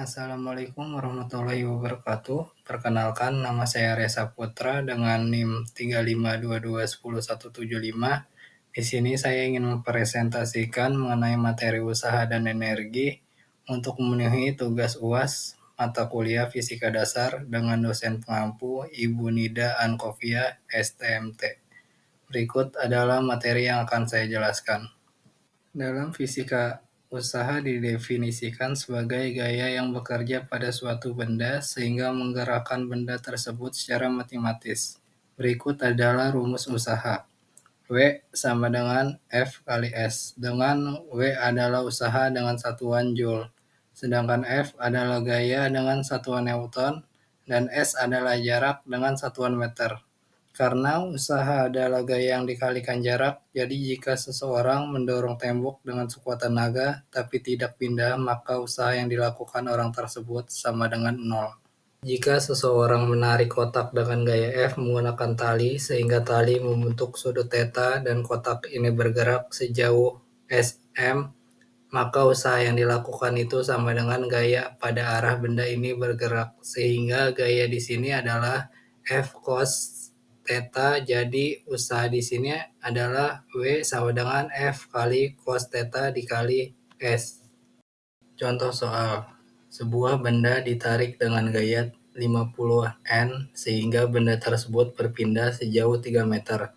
Assalamualaikum warahmatullahi wabarakatuh. Perkenalkan, nama saya Reza Putra dengan NIM 35221017. Di sini saya ingin mempresentasikan mengenai materi usaha dan energi untuk memenuhi tugas UAS mata kuliah Fisika Dasar dengan dosen pengampu Ibu Nida Ankovia, STMT. Berikut adalah materi yang akan saya jelaskan. Dalam fisika, usaha didefinisikan sebagai gaya yang bekerja pada suatu benda sehingga menggerakkan benda tersebut secara matematis. Berikut adalah rumus usaha. W sama dengan F kali S, dengan W adalah usaha dengan satuan Joule, sedangkan F adalah gaya dengan satuan Newton, dan S adalah jarak dengan satuan meter. Karena usaha adalah gaya yang dikalikan jarak, jadi jika seseorang mendorong tembok dengan sekuat tenaga tapi tidak pindah, maka usaha yang dilakukan orang tersebut sama dengan 0. Jika seseorang menarik kotak dengan gaya F menggunakan tali sehingga tali membentuk sudut theta dan kotak ini bergerak sejauh SM, maka usaha yang dilakukan itu sama dengan gaya pada arah benda ini bergerak, sehingga gaya di sini adalah F cos theta, jadi usaha di sini adalah W sama dengan F kali cos theta dikali S. Contoh soal, sebuah benda ditarik dengan gaya 50 N sehingga benda tersebut berpindah sejauh 3 meter.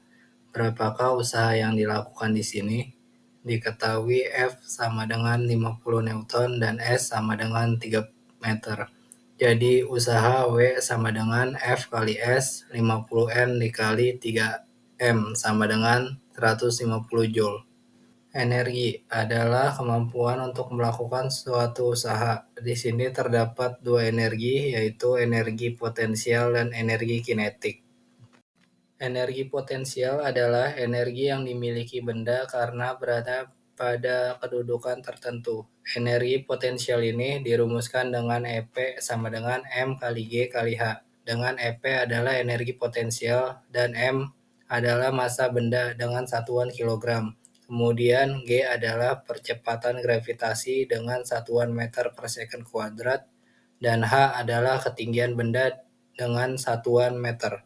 Berapakah usaha yang dilakukan di sini? Diketahui F sama dengan 50 Newton dan S sama dengan 3 meter. Jadi usaha W sama dengan F kali S 50 N dikali 3 M sama dengan 150 Joule. Energi adalah kemampuan untuk melakukan suatu usaha. Di sini terdapat dua energi, yaitu energi potensial dan energi kinetik. Energi potensial adalah energi yang dimiliki benda karena berada pada kedudukan tertentu. Energi potensial ini dirumuskan dengan EP sama dengan M kali G kali H. Dengan EP adalah energi potensial dan M adalah massa benda dengan satuan kilogram. Kemudian G adalah percepatan gravitasi dengan satuan meter per second kuadrat, dan H adalah ketinggian benda dengan satuan meter.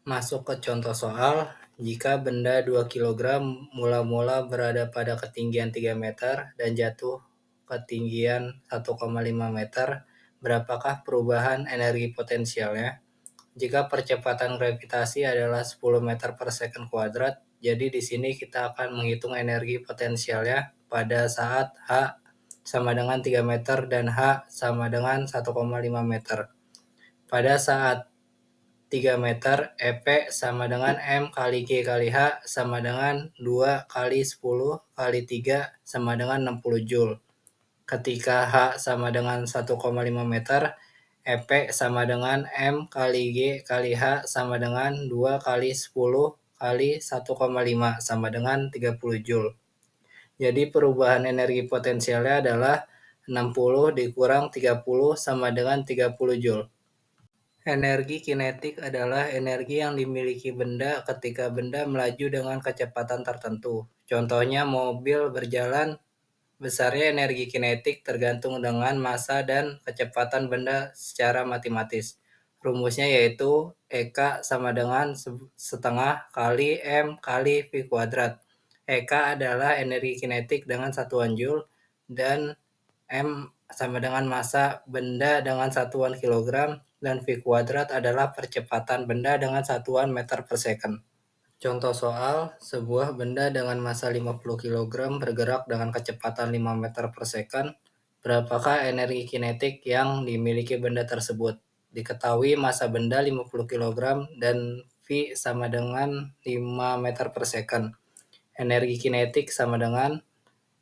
Masuk ke contoh soal, jika benda 2 kg mula-mula berada pada ketinggian 3 meter dan jatuh ketinggian 1,5 meter, berapakah perubahan energi potensialnya? Jika percepatan gravitasi adalah 10 meter per second kuadrat, jadi di sini kita akan menghitung energi potensialnya pada saat H sama dengan 3 meter dan H sama dengan 1,5 meter. Pada saat 3 meter, EP sama dengan M kali G kali H sama dengan 2 kali 10 kali 3 sama dengan 60 Joule. Ketika H sama dengan 1,5 meter, EP sama dengan M kali G kali H sama dengan 2 kali 10 kali 1,5 sama dengan 30 Joule. Jadi perubahan energi potensialnya adalah 60 dikurang 30 sama dengan 30 Joule. Energi kinetik adalah energi yang dimiliki benda ketika benda melaju dengan kecepatan tertentu. Contohnya mobil berjalan, besarnya energi kinetik tergantung dengan massa dan kecepatan benda secara matematis. Rumusnya yaitu EK sama dengan setengah kali M kali V kuadrat. EK adalah energi kinetik dengan satuan Joule dan M sama dengan massa benda dengan satuan kilogram, dan V kuadrat adalah percepatan benda dengan satuan meter per second. Contoh soal, sebuah benda dengan massa 50 kg bergerak dengan kecepatan 5 meter per second. Berapakah energi kinetik yang dimiliki benda tersebut? Diketahui massa benda 50 kg dan V sama dengan 5 meter per second. Energi kinetik sama dengan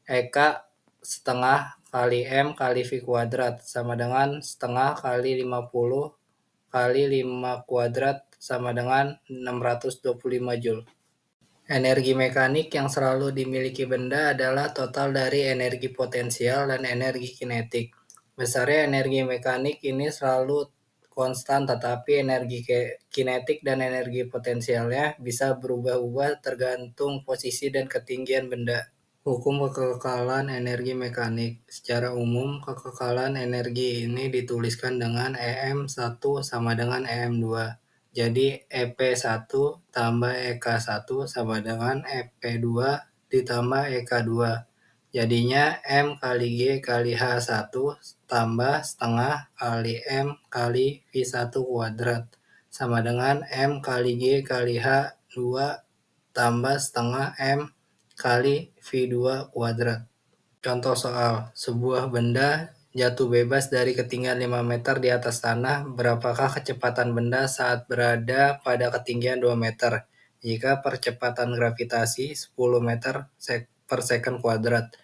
EK setengah kali M kali V kuadrat sama dengan setengah kali 50 kali 5 kuadrat sama dengan 625 Joule. Energi mekanik yang selalu dimiliki benda adalah total dari energi potensial dan energi kinetik. Besarnya energi mekanik ini selalu konstan, tetapi energi kinetik dan energi potensialnya bisa berubah-ubah tergantung posisi dan ketinggian benda. Hukum kekekalan energi mekanik. Secara umum, kekekalan energi ini dituliskan dengan EM1 sama dengan EM2. Jadi EP1 tambah EK1 sama dengan EP2 ditambah EK2. Jadinya M kali G kali H1 tambah setengah kali M kali V1 kuadrat sama dengan M kali G kali H2 tambah setengah M kali V2 kuadrat. Contoh soal, sebuah benda jatuh bebas dari ketinggian 5 meter di atas tanah, berapakah kecepatan benda saat berada pada ketinggian 2 meter jika percepatan gravitasi 10 meter per second kuadrat?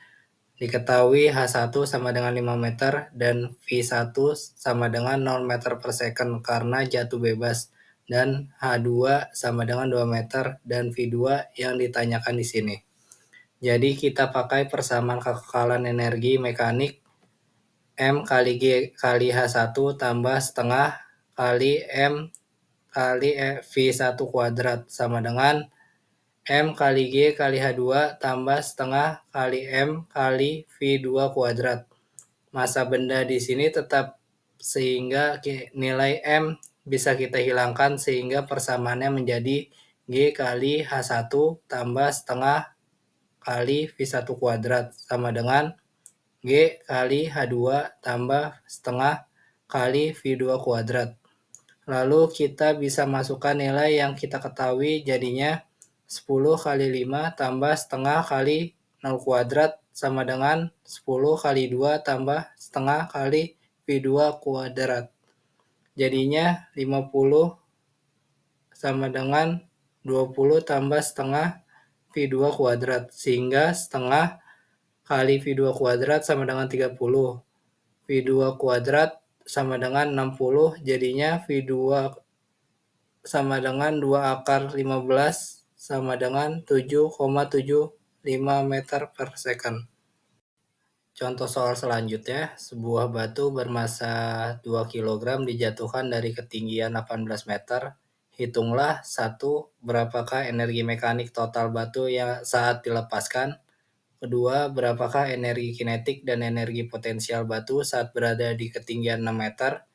Diketahui H1 sama dengan 5 meter dan V1 sama dengan 0 meter per second karena jatuh bebas, dan H2 sama dengan 2 meter dan V2 yang ditanyakan di sini. Jadi kita pakai persamaan kekekalan energi mekanik M kali G kali H1 tambah setengah kali M kali V1 kuadrat sama dengan M kali G kali H2 tambah setengah kali M kali V2 kuadrat. Massa benda di sini tetap sehingga nilai M bisa kita hilangkan sehingga persamaannya menjadi G kali H1 tambah setengah kali V1 kuadrat sama dengan G kali H2 tambah setengah kali V2 kuadrat. Lalu kita bisa masukkan nilai yang kita ketahui, jadinya 10 kali 5 tambah setengah kali 0 kuadrat sama dengan 10 kali 2 tambah setengah kali V2 kuadrat. Jadinya 50 sama dengan 20 tambah setengah V2 kuadrat, sehingga setengah kali V2 kuadrat sama dengan 30. V2 kuadrat sama dengan 60, jadinya V2 sama dengan 2 akar 15 sama dengan 7,75 meter per second. Contoh soal selanjutnya, sebuah batu bermassa 2 kg dijatuhkan dari ketinggian 18 meter. Hitunglah 1. Berapakah energi mekanik total batu yang saat dilepaskan? Kedua, berapakah energi kinetik dan energi potensial batu saat berada di ketinggian 6 meter?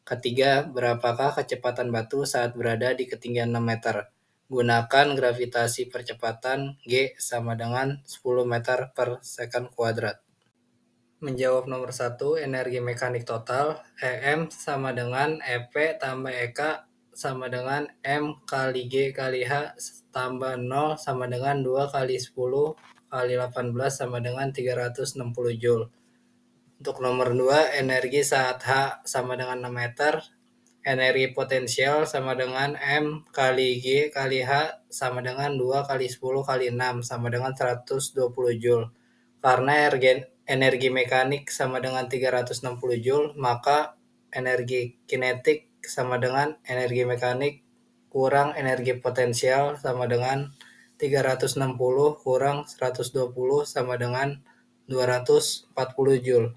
Ketiga, berapakah kecepatan batu saat berada di ketinggian 6 meter? Gunakan gravitasi percepatan G sama dengan 10 meter per second kuadrat. Menjawab nomor 1, energi mekanik total, EM sama dengan EP tambah EK sama dengan M kali G kali H tambah 0 sama dengan 2 kali 10 kali 18 sama dengan 360 Joule. Untuk nomor 2, energi saat H sama dengan 6 meter, energi potensial sama dengan M kali G kali H sama dengan 2 kali 10 kali 6 sama dengan 120 Joule. Karena energi mekanik sama dengan 360 Joule, maka energi kinetik sama dengan energi mekanik kurang energi potensial sama dengan 360 kurang 120 sama dengan 240 Joule.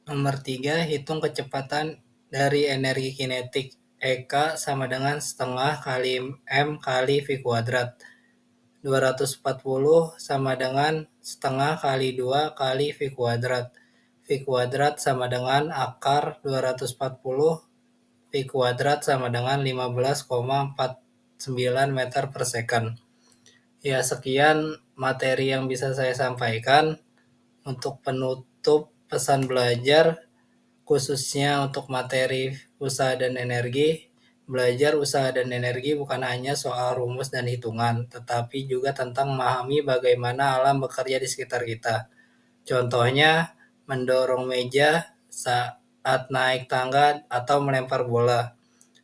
Nomor 3, hitung kecepatan dari energi kinetik. EK sama dengan setengah kali M kali V kuadrat. 240 sama dengan setengah kali 2 kali V kuadrat. V kuadrat sama dengan akar 240, V kuadrat sama dengan 15,49 meter per second. Ya, sekian materi yang bisa saya sampaikan. Untuk penutup pesan belajar, khususnya untuk materi usaha dan energi, belajar usaha dan energi bukan hanya soal rumus dan hitungan, tetapi juga tentang memahami bagaimana alam bekerja di sekitar kita. Contohnya, mendorong meja saat naik tangga atau melempar bola.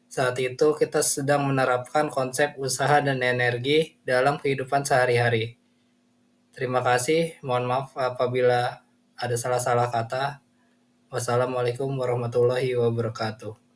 Saat itu kita sedang menerapkan konsep usaha dan energi dalam kehidupan sehari-hari. Terima kasih, mohon maaf apabila ada salah-salah kata. Wassalamualaikum warahmatullahi wabarakatuh.